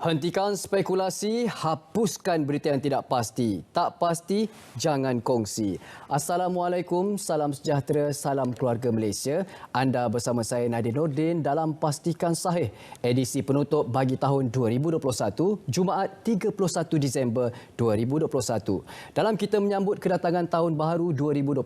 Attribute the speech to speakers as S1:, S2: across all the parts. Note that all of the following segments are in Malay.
S1: Hentikan spekulasi, hapuskan berita yang tidak pasti. Tak pasti, jangan kongsi. Assalamualaikum, salam sejahtera, salam keluarga Malaysia. Anda bersama saya Nadia Nordin dalam Pastikan Sahih, edisi penutup bagi tahun 2021, Jumaat 31 Disember 2021. Dalam kita menyambut kedatangan tahun baharu 2022,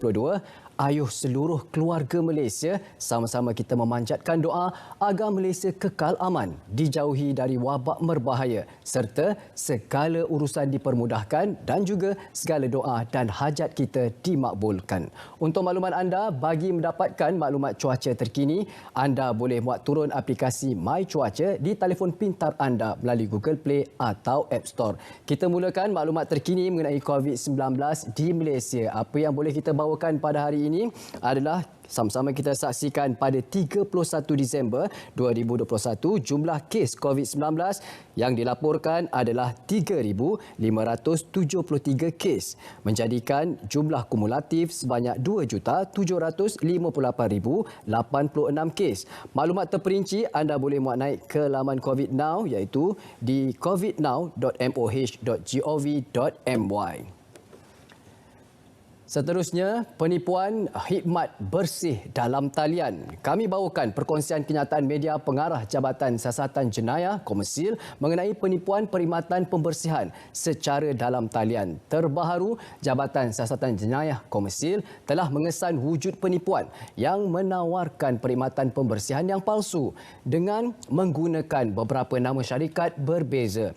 S1: ayuh seluruh keluarga Malaysia, sama-sama kita memanjatkan doa agar Malaysia kekal aman, dijauhi dari wabak berbahaya serta segala urusan dipermudahkan dan juga segala doa dan hajat kita dimakbulkan. Untuk makluman anda, bagi mendapatkan maklumat cuaca terkini, anda boleh muat turun aplikasi My Cuaca di telefon pintar anda melalui Google Play atau App Store. Kita mulakan maklumat terkini mengenai COVID-19 di Malaysia. Apa yang boleh kita bawakan pada hari ini adalah sama-sama kita saksikan pada 31 Disember 2021, jumlah kes COVID-19 yang dilaporkan adalah 3,573 kes, menjadikan jumlah kumulatif sebanyak 2,758,086 kes. Maklumat terperinci anda boleh muat naik ke laman COVID Now, iaitu di covidnow.moh.gov.my. Seterusnya, penipuan khidmat bersih dalam talian. Kami bawakan perkongsian kenyataan media pengarah Jabatan Siasatan Jenayah Komersil mengenai penipuan perkhidmatan pembersihan secara dalam talian. Terbaharu, Jabatan Siasatan Jenayah Komersil telah mengesan wujud penipuan yang menawarkan perkhidmatan pembersihan yang palsu dengan menggunakan beberapa nama syarikat berbeza,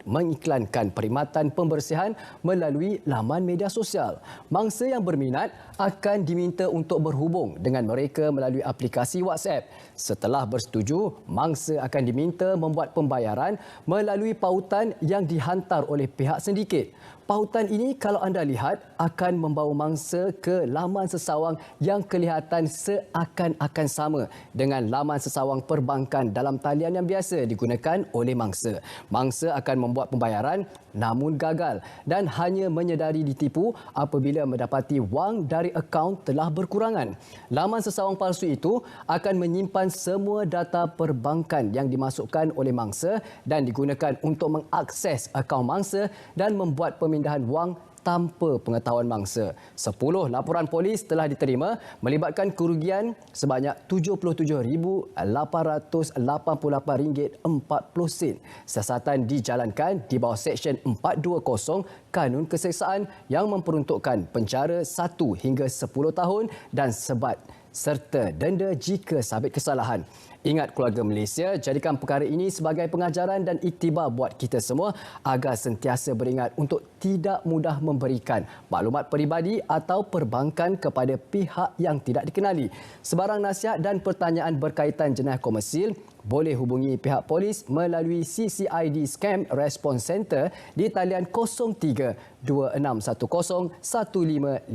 S1: mengiklankan perkhidmatan pembersihan melalui laman media sosial. Mangsa yang berminat akan diminta untuk berhubung dengan mereka melalui aplikasi WhatsApp. Setelah bersetuju, mangsa akan diminta membuat pembayaran melalui pautan yang dihantar oleh pihak sindiket. Pautan ini kalau anda lihat akan membawa mangsa ke laman sesawang yang kelihatan seakan-akan sama dengan laman sesawang perbankan dalam talian yang biasa digunakan oleh mangsa. Mangsa akan membuat pembayaran namun gagal dan hanya menyedari ditipu apabila mendapati wang dari akaun telah berkurangan. Laman sesawang palsu itu akan menyimpan semua data perbankan yang dimasukkan oleh mangsa dan digunakan untuk mengakses akaun mangsa dan membuat pemindahan wang tanpa pengetahuan mangsa. 10 laporan polis telah diterima melibatkan kerugian sebanyak RM78,888.40. Siasatan dijalankan di bawah Seksyen 420 Kanun Keseksaan yang memperuntukkan penjara 1 hingga 10 tahun dan sebat serta denda jika sabit kesalahan. Ingat keluarga Malaysia, jadikan perkara ini sebagai pengajaran dan iktibar buat kita semua agar sentiasa beringat untuk tidak mudah memberikan maklumat peribadi atau perbankan kepada pihak yang tidak dikenali. Sebarang nasihat dan pertanyaan berkaitan jenayah komersil boleh hubungi pihak polis melalui CCID Scam Response Center di talian 03 2610 1559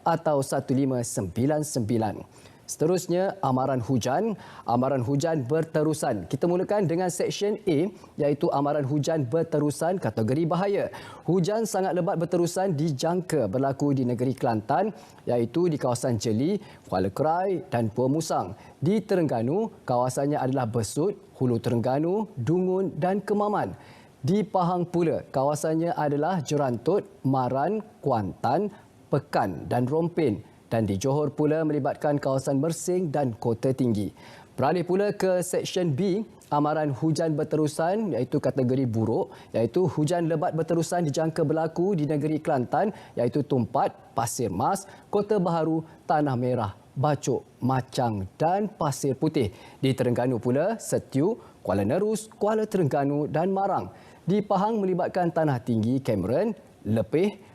S1: atau 1599. Seterusnya, amaran hujan. Amaran hujan berterusan. Kita mulakan dengan Seksyen A, iaitu amaran hujan berterusan kategori bahaya. Hujan sangat lebat berterusan dijangka berlaku di negeri Kelantan, iaitu di kawasan Jeli, Kuala Krai dan Pulau Musang. Di Terengganu, kawasannya adalah Besut, Hulu Terengganu, Dungun dan Kemaman. Di Pahang pula, kawasannya adalah Jerantut, Maran, Kuantan, Pekan dan Rompin. Dan di Johor pula melibatkan kawasan Mersing dan Kota Tinggi. Beralih pula ke Seksyen B, amaran hujan berterusan iaitu kategori buruk, iaitu hujan lebat berterusan dijangka berlaku di negeri Kelantan, iaitu Tumpat, Pasir Mas, Kota Baharu, Tanah Merah, Bacok, Macang dan Pasir Putih. Di Terengganu pula, Setiu, Kuala Nerus, Kuala Terengganu dan Marang. Di Pahang melibatkan Tanah Tinggi, Cameron, Lepih,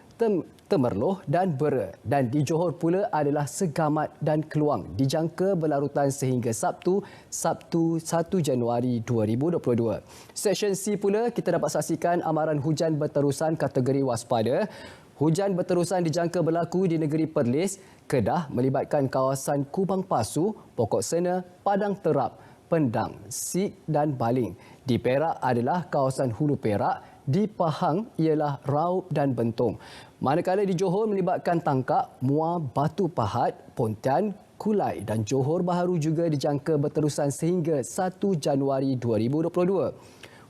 S1: Temerloh dan Bera. Dan di Johor pula adalah Segamat dan Keluang, dijangka berlarutan sehingga Sabtu 1 Januari 2022. Seksyen C pula kita dapat saksikan amaran hujan berterusan kategori waspada. Hujan berterusan dijangka berlaku di negeri Perlis, Kedah melibatkan kawasan Kubang Pasu, Pokok Sena, Padang Terap, Pendang, Sik dan Baling. Di Perak adalah kawasan Hulu Perak. Di Pahang ialah Raub dan Bentong. Manakala di Johor melibatkan Tangkak, Muar, Batu Pahat, Pontian, Kulai dan Johor Bahru juga dijangka berterusan sehingga 1 Januari 2022.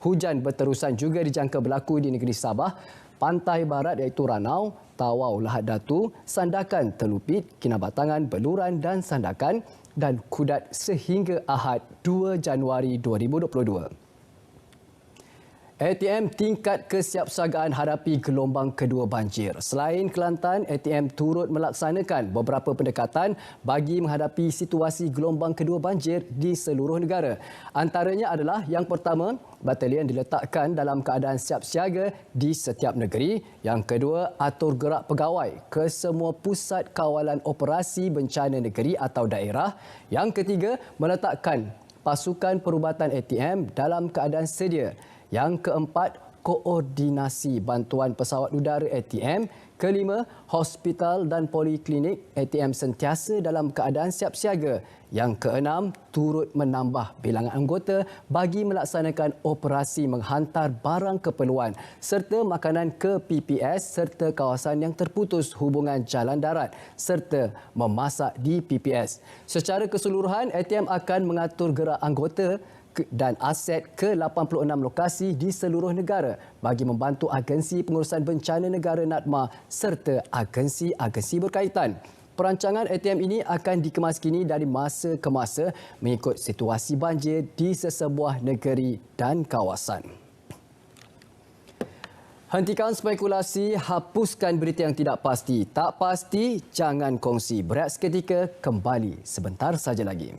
S1: Hujan berterusan juga dijangka berlaku di negeri Sabah, pantai barat iaitu Ranau, Tawau Lahad Datu, Sandakan Telupit, Kinabatangan Beluran dan Sandakan dan Kudat sehingga Ahad 2 Januari 2022. ATM tingkat kesiapsiagaan hadapi gelombang kedua banjir. Selain Kelantan, ATM turut melaksanakan beberapa pendekatan bagi menghadapi situasi gelombang kedua banjir di seluruh negara. Antaranya adalah yang pertama, batalion diletakkan dalam keadaan siap siaga di setiap negeri. Yang kedua, atur gerak pegawai ke semua pusat kawalan operasi bencana negeri atau daerah. Yang ketiga, meletakkan pasukan perubatan ATM dalam keadaan sedia. Yang keempat, koordinasi bantuan pesawat udara ATM. Kelima, hospital dan poliklinik ATM sentiasa dalam keadaan siap siaga. Yang keenam, turut menambah bilangan anggota bagi melaksanakan operasi menghantar barang keperluan serta makanan ke PPS serta kawasan yang terputus hubungan jalan darat serta memasak di PPS. Secara keseluruhan, ATM akan mengatur gerak anggota dan aset ke 86 lokasi di seluruh negara bagi membantu agensi pengurusan bencana negara NADMA serta agensi-agensi berkaitan. Perancangan ATM ini akan dikemaskini dari masa ke masa mengikut situasi banjir di sesebuah negeri dan kawasan. Hentikan spekulasi, hapuskan berita yang tidak pasti. Tak pasti, jangan kongsi. Berehat seketika, kembali sebentar saja lagi.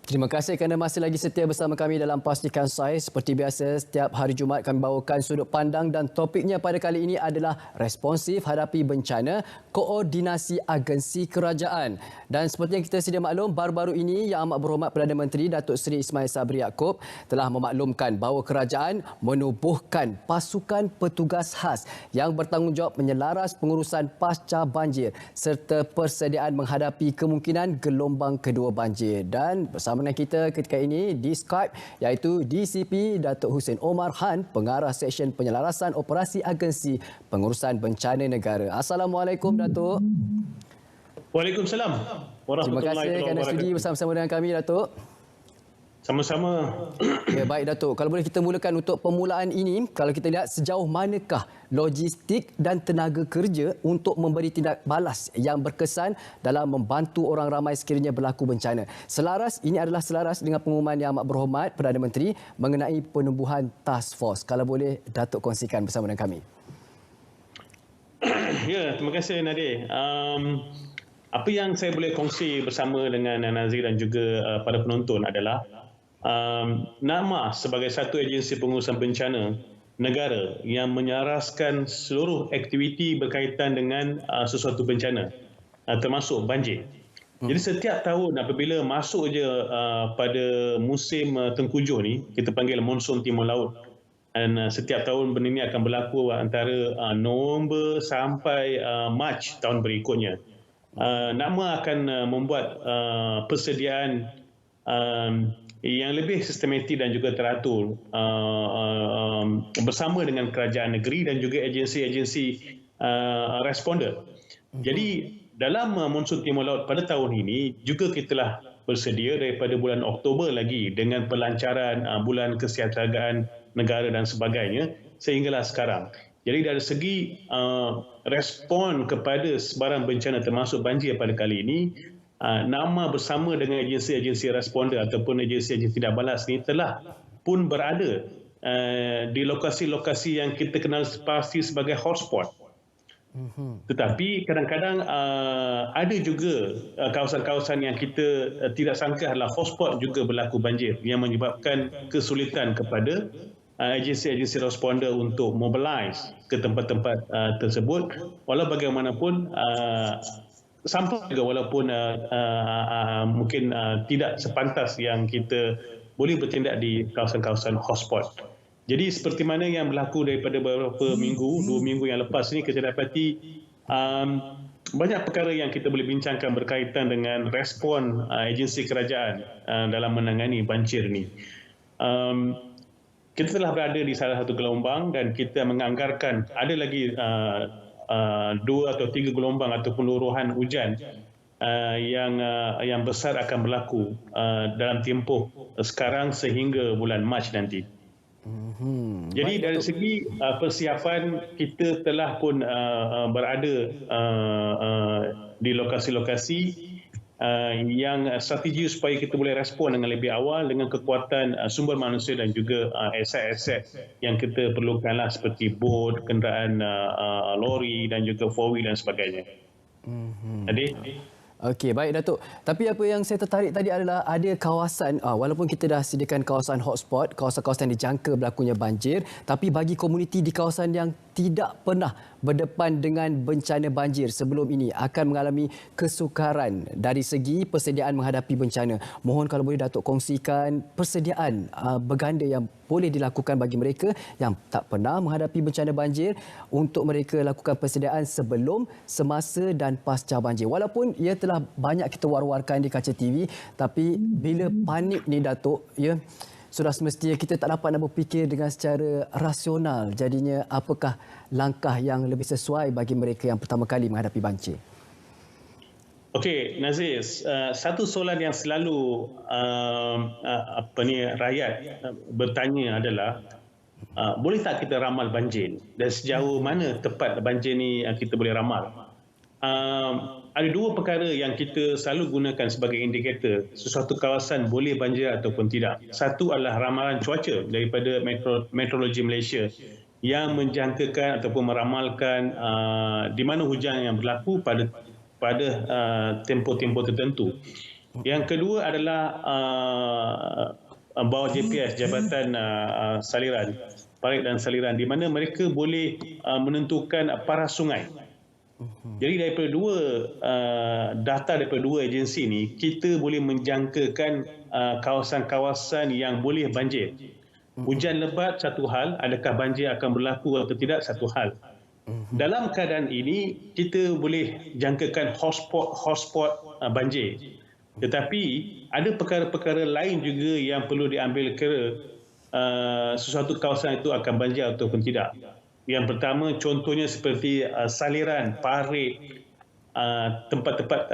S1: Terima kasih kerana masih lagi setia bersama kami dalam Pastikan Sahih. Seperti biasa, setiap hari Jumaat kami bawakan sudut pandang dan topiknya pada kali ini adalah responsif hadapi bencana, koordinasi agensi kerajaan. Dan seperti yang kita sedia maklum, baru-baru ini Yang Amat Berhormat Perdana Menteri Datuk Seri Ismail Sabri Yaakob telah memaklumkan bahawa kerajaan menubuhkan pasukan petugas khas yang bertanggungjawab menyelaras pengurusan pasca banjir serta persediaan menghadapi kemungkinan gelombang kedua banjir. Dan bersama dengan kita ketika ini di Skype iaitu DCP Datuk Hussein Omar Han, Pengarah Seksyen Penyelarasan Operasi Agensi Pengurusan Bencana Negara. Assalamualaikum Datuk.
S2: Waalaikumsalam warahmatullahi
S1: Terima kasih kerana sudi bersama-sama dengan kami Datuk.
S2: Sama-sama.
S1: Ya, baik Datuk. Kalau boleh kita mulakan untuk permulaan ini, kalau kita lihat sejauh manakah logistik dan tenaga kerja untuk memberi tindak balas yang berkesan dalam membantu orang ramai sekiranya berlaku bencana. Ini adalah selaras dengan pengumuman Yang Amat Berhormat Perdana Menteri mengenai penubuhan task force. Kalau boleh Datuk kongsikan bersama dengan kami.
S2: Ya, terima kasih Nadir. Apa yang saya boleh kongsi bersama dengan Nazir dan juga para penonton adalah NADMA sebagai satu agensi pengurusan bencana negara yang menyaraskan seluruh aktiviti berkaitan dengan sesuatu bencana, termasuk banjir. Jadi setiap tahun apabila masuk je pada musim tengkujuh ni, kita panggil monsun timur laut, dan setiap tahun benda ini akan berlaku antara November sampai Mac tahun berikutnya. NADMA akan membuat persediaan yang lebih sistematik dan juga teratur bersama dengan kerajaan negeri dan juga agensi-agensi responder. Jadi dalam monsun timur laut pada tahun ini juga kita telah bersedia daripada bulan Oktober lagi dengan pelancaran bulan kesiapsiagaan negara dan sebagainya sehinggalah sekarang. Jadi dari segi respon kepada sebarang bencana termasuk banjir pada kali ini, NADMA bersama dengan agensi-agensi responder ataupun agensi-agensi tindak balas ini telah pun berada di lokasi-lokasi yang kita kenal pasti sebagai hotspot. Tetapi kadang-kadang ada juga kawasan-kawasan yang kita tidak sangka adalah hotspot juga berlaku banjir yang menyebabkan kesulitan kepada agensi-agensi responder untuk mobilize ke tempat-tempat tersebut. Walau bagaimanapun sampai juga walaupun mungkin tidak sepantas yang kita boleh bertindak di kawasan-kawasan hotspot. Jadi seperti mana yang berlaku daripada beberapa minggu, 2 minggu yang lepas ini, kita dapati banyak perkara yang kita boleh bincangkan berkaitan dengan respon agensi kerajaan dalam menangani banjir ini. Kita telah berada di salah satu gelombang dan kita menganggarkan ada lagi 2 atau 3 gelombang ataupun luruhan hujan yang besar akan berlaku dalam tempoh sekarang sehingga bulan Mac nanti. Jadi dari segi persiapan, kita telah pun berada di lokasi-lokasi yang strategi supaya kita boleh respon dengan lebih awal dengan kekuatan sumber manusia dan juga aset-aset yang kita perlukanlah seperti bot, kenderaan lori dan juga 4-wheel dan sebagainya. Jadi
S1: Okey, baik Datuk. Tapi apa yang saya tertarik tadi adalah ada kawasan, walaupun kita dah sediakan kawasan hotspot, kawasan-kawasan dijangka berlakunya banjir, tapi bagi komuniti di kawasan yang tidak pernah berdepan dengan bencana banjir sebelum ini akan mengalami kesukaran dari segi persediaan menghadapi bencana. Mohon kalau boleh Datuk kongsikan persediaan berganda yang boleh dilakukan bagi mereka yang tak pernah menghadapi bencana banjir untuk mereka lakukan persediaan sebelum, semasa dan pasca banjir. Walaupun ia telah banyak kita war-warkan di kaca TV, tapi bila panik ni Datuk, ya, sudah semestinya kita tak dapat nak berfikir dengan secara rasional. Jadinya apakah langkah yang lebih sesuai bagi mereka yang pertama kali menghadapi banjir?
S2: Okey, Nazir, satu soalan yang selalu rakyat bertanya adalah boleh tak kita ramal banjir dan sejauh mana tepat banjir ni kita boleh ramal? Ada dua perkara yang kita selalu gunakan sebagai indikator sesuatu kawasan boleh banjir ataupun tidak. Satu adalah ramalan cuaca daripada Meteorologi Malaysia yang menjangkakan ataupun meramalkan di mana hujan yang berlaku pada tempoh-tempoh tertentu. Yang kedua adalah bawah JPS, Jabatan Saliran, Parit dan Saliran, di mana mereka boleh menentukan paras sungai. Jadi daripada data daripada dua agensi ni, kita boleh menjangkakan kawasan-kawasan yang boleh banjir. Hujan lebat satu hal, adakah banjir akan berlaku atau tidak satu hal. Dalam keadaan ini, kita boleh jangkakan hotspot banjir. Tetapi ada perkara-perkara lain juga yang perlu diambil kira sesuatu kawasan itu akan banjir ataupun tidak. Yang pertama contohnya seperti Saliran, Parit, tempat-tempat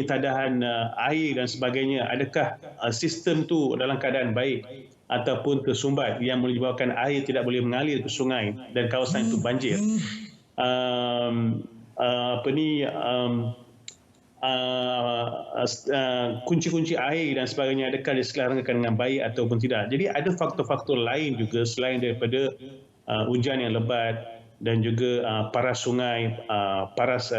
S2: tadahan air dan sebagainya, adakah sistem tu dalam keadaan baik ataupun tersumbat yang menyebabkan air tidak boleh mengalir ke sungai dan kawasan itu banjir. Kunci-kunci air dan sebagainya adakah diselarakan dengan baik ataupun tidak. Jadi ada faktor-faktor lain juga selain daripada hujan yang lebat dan juga paras sungai, paras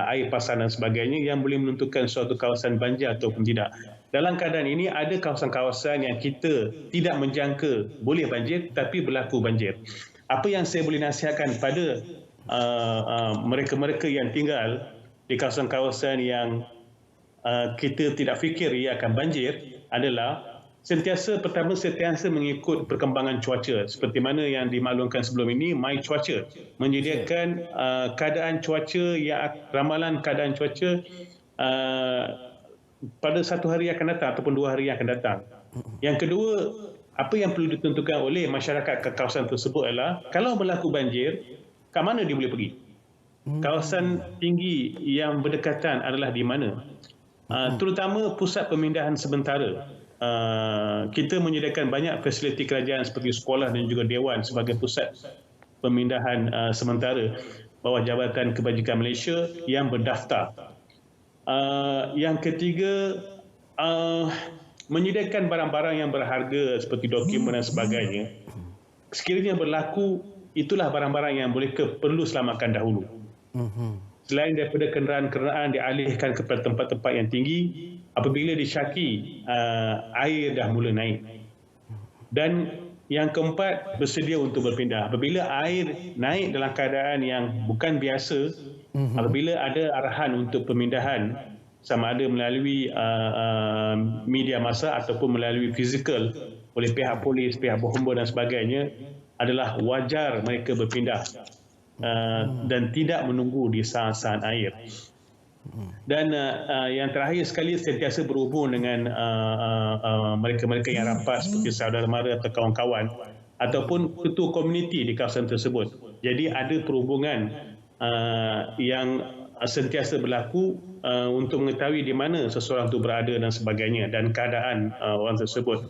S2: air pasang dan sebagainya yang boleh menentukan suatu kawasan banjir ataupun tidak. Dalam keadaan ini ada kawasan-kawasan yang kita tidak menjangka boleh banjir tapi berlaku banjir. Apa yang saya boleh nasihatkan pada mereka-mereka yang tinggal di kawasan-kawasan yang kita tidak fikir ia akan banjir adalah sentiasa mengikut perkembangan cuaca seperti mana yang dimaklumkan sebelum ini. MyCuaca menyediakan keadaan cuaca ramalan keadaan cuaca pada satu hari yang akan datang ataupun 2 hari yang akan datang. Yang kedua, apa yang perlu ditentukan oleh masyarakat ke kawasan tersebut adalah kalau berlaku banjir, ke mana dia boleh pergi? Kawasan tinggi yang berdekatan adalah di mana? Terutama pusat pemindahan sementara. Kita menyediakan banyak fasiliti kerajaan seperti sekolah dan juga dewan sebagai pusat pemindahan sementara bawah Jabatan Kebajikan Malaysia yang berdaftar. Yang ketiga, menyediakan barang-barang yang berharga seperti dokumen dan sebagainya. Sekiranya berlaku, itulah barang-barang yang boleh perlu selamatkan dahulu. Selain daripada kenderaan-kenderaan dialihkan kepada tempat-tempat yang tinggi apabila disyaki air dah mula naik. Dan yang keempat, bersedia untuk berpindah. Apabila air naik dalam keadaan yang bukan biasa, apabila ada arahan untuk pemindahan sama ada melalui media massa ataupun melalui fizikal oleh pihak polis, pihak berhubung dan sebagainya, adalah wajar mereka berpindah dan tidak menunggu di saat-saat air. Dan yang terakhir sekali, sentiasa berhubung dengan mereka-mereka yang rapat seperti saudara mara atau kawan-kawan ataupun ketua komuniti di kawasan tersebut Jadi ada perhubungan yang sentiasa berlaku untuk mengetahui di mana seseorang itu berada dan sebagainya dan keadaan orang tersebut.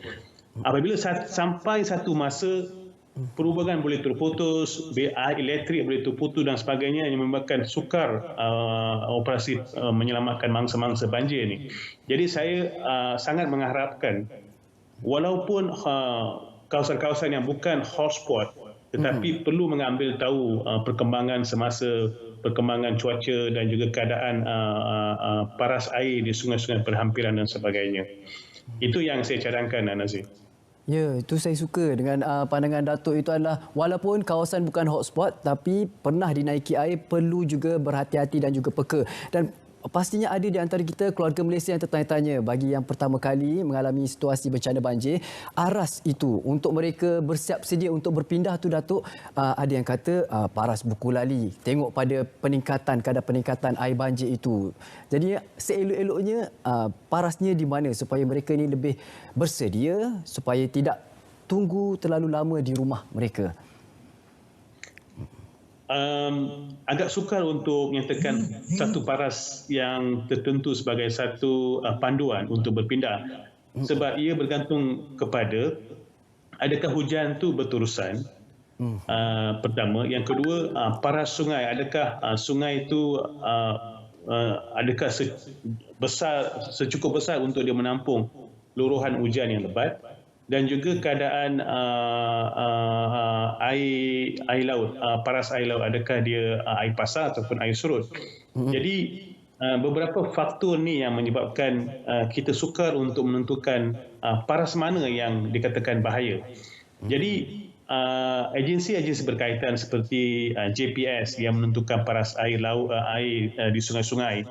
S2: Apabila sampai satu masa perhubungan boleh terputus, air elektrik boleh terputus dan sebagainya, yang menyebabkan sukar operasi menyelamatkan mangsa-mangsa banjir ini. Jadi saya sangat mengharapkan walaupun kawasan-kawasan yang bukan hotspot tetapi perlu mengambil tahu perkembangan semasa perkembangan cuaca dan juga keadaan paras air di sungai-sungai berhampiran dan sebagainya. Itu yang saya cadangkan, Nazir.
S1: Ya, itu saya suka dengan pandangan Datuk itu adalah walaupun kawasan bukan hotspot tapi pernah dinaiki air perlu juga berhati-hati dan juga peka. Dan pastinya ada di antara kita keluarga Malaysia yang tertanya-tanya bagi yang pertama kali mengalami situasi bencana banjir, aras itu untuk mereka bersiap sedia untuk berpindah tu Datuk, ada yang kata paras buku lali. Tengok pada kadar peningkatan air banjir itu. Jadi seelok-eloknya parasnya di mana supaya mereka ini lebih bersedia supaya tidak tunggu terlalu lama di rumah mereka.
S2: Agak sukar untuk menyatakan satu paras yang tertentu sebagai satu panduan untuk berpindah sebab ia bergantung kepada adakah hujan tu berterusan, pertama. Yang kedua, paras sungai, adakah sungai itu adakah secukup besar untuk dia menampung luruhan hujan yang lebat, dan juga keadaan air laut, paras air laut, adakah dia air pasang ataupun air surut. Jadi beberapa faktor ni yang menyebabkan kita sukar untuk menentukan paras mana yang dikatakan bahaya. Jadi agensi-agensi berkaitan seperti JPS yang menentukan paras air laut, air di sungai-sungai,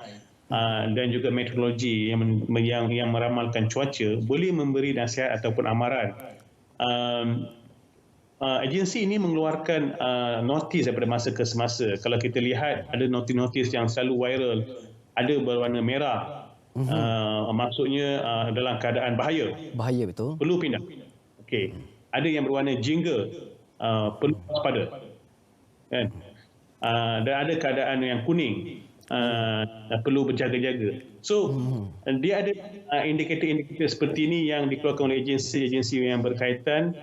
S2: dan juga meteorologi yang meramalkan cuaca boleh memberi nasihat ataupun amaran. Agensi ini mengeluarkan notis daripada masa ke semasa. Kalau kita lihat ada notis-notis yang selalu viral, ada berwarna merah, maksudnya dalam keadaan bahaya.
S1: Bahaya betul.
S2: Perlu pindah. Okey. Ada yang berwarna jingga, perlu waspada. Kan? Dan ada keadaan yang kuning, perlu berjaga-jaga. So dia ada indikator-indikator seperti ini yang dikeluarkan oleh agensi-agensi yang berkaitan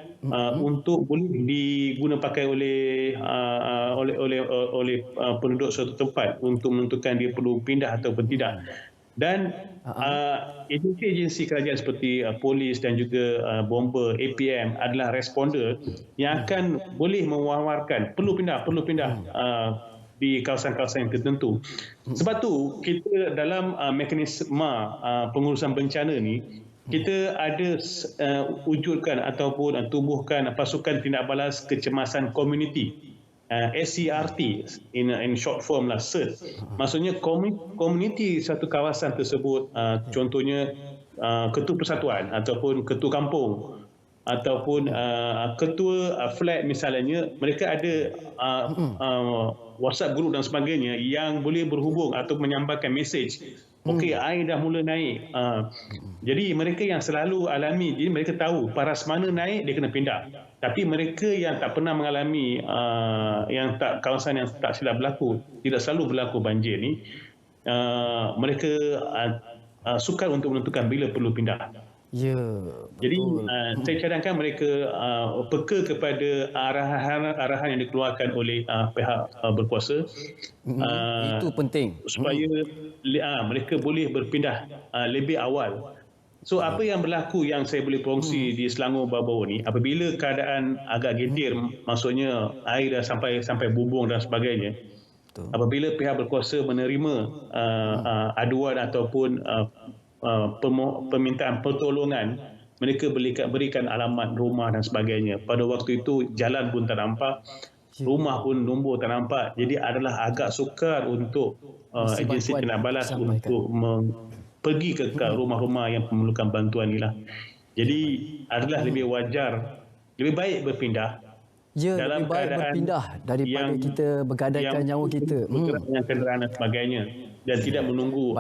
S2: untuk boleh diguna pakai oleh penduduk suatu tempat untuk menentukan dia perlu pindah ataupun tidak. Dan agensi-agensi kerajaan seperti polis dan juga bomber, APM adalah responder yang akan boleh mewawarkan perlu pindah di kawasan-kawasan yang tertentu. Sebab tu kita dalam mekanisme pengurusan bencana ni, kita ada wujudkan ataupun tubuhkan pasukan tindak balas kecemasan komuniti, SCRT in short form lah, CERT. Maksudnya komuniti satu kawasan tersebut, contohnya ketua persatuan ataupun ketua kampung ataupun ketua flat misalnya, mereka ada WhatsApp group dan sebagainya yang boleh berhubung atau menyampaikan mesej. Okey, air dah mula naik. Jadi mereka yang selalu alami, jadi mereka tahu paras mana naik dia kena pindah. Tapi mereka yang tak pernah mengalami kawasan yang tak silap berlaku, tidak selalu berlaku banjir ni, mereka sukar untuk menentukan bila perlu pindah.
S1: Ya,
S2: jadi saya cadangkan mereka peka kepada arahan yang dikeluarkan oleh pihak berkuasa.
S1: Itu penting
S2: supaya mereka boleh berpindah lebih awal. So apa yang berlaku yang saya boleh kongsi di Selangor baru-baru ni, apabila keadaan agak getir, maksudnya air dah sampai bubung dan sebagainya, apabila pihak berkuasa menerima aduan ataupun permintaan pertolongan, mereka berikan alamat rumah dan sebagainya. Pada waktu itu jalan pun tak nampak, rumah pun nombor tak nampak. Jadi adalah agak sukar untuk agensi tindak balas untuk pergi ke rumah-rumah yang memerlukan bantuan inilah. Jadi adalah lebih wajar, lebih baik berpindah.
S1: Ya,
S2: dalam
S1: lebih baik berpindah daripada kita bergadaikan nyawa kita.
S2: Bergerak dengan kenderaan dan sebagainya, dan tidak menunggu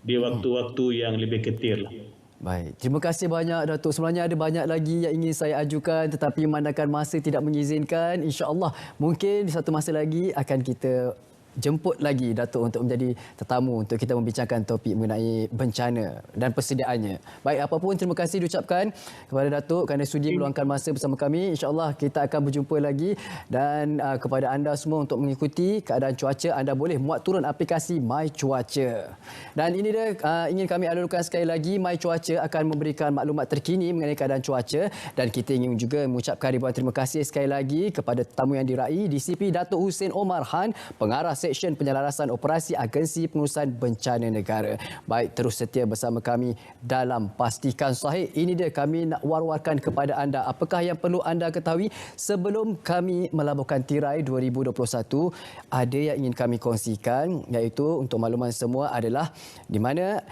S2: di waktu-waktu yang lebih getir lah.
S1: Baik, terima kasih banyak Datuk. Sebenarnya ada banyak lagi yang ingin saya ajukan tetapi memandangkan masa tidak mengizinkan. InsyaAllah mungkin di satu masa lagi akan kita jemput lagi Datuk untuk menjadi tetamu untuk kita membincangkan topik mengenai bencana dan persediaannya. Baik, apapun terima kasih diucapkan kepada Datuk kerana sudi meluangkan masa bersama kami. InsyaAllah kita akan berjumpa lagi dan kepada anda semua untuk mengikuti keadaan cuaca, anda boleh muat turun aplikasi My Cuaca. Dan ini dia ingin kami alurkan sekali lagi, My Cuaca akan memberikan maklumat terkini mengenai keadaan cuaca dan kita ingin juga mengucapkan ribuan terima kasih sekali lagi kepada tetamu yang diraih DCP Datuk Hussein Omar Han, Pengarah Seksyen Penyelarasan Operasi Agensi Pengurusan Bencana Negara. Baik, terus setia bersama kami dalam Pastikan Sahih. Ini dia kami nak war-warkan kepada anda apakah yang perlu anda ketahui sebelum kami melabuhkan tirai 2021. Ada yang ingin kami kongsikan iaitu untuk makluman semua adalah di mana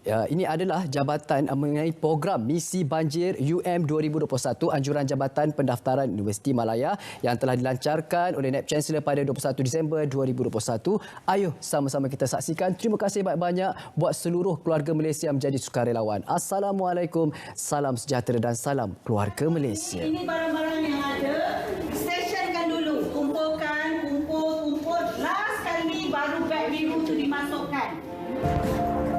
S1: ini adalah jabatan mengenai program Misi Banjir UM 2021, anjuran Jabatan Pendaftaran Universiti Malaya yang telah dilancarkan oleh Naib Chancellor pada 21 Disember 2021. Ayuh sama-sama kita saksikan. Terima kasih banyak-banyak buat seluruh keluarga Malaysia menjadi sukarelawan. Assalamualaikum, salam sejahtera dan salam keluarga Malaysia.
S3: Ini barang-barang yang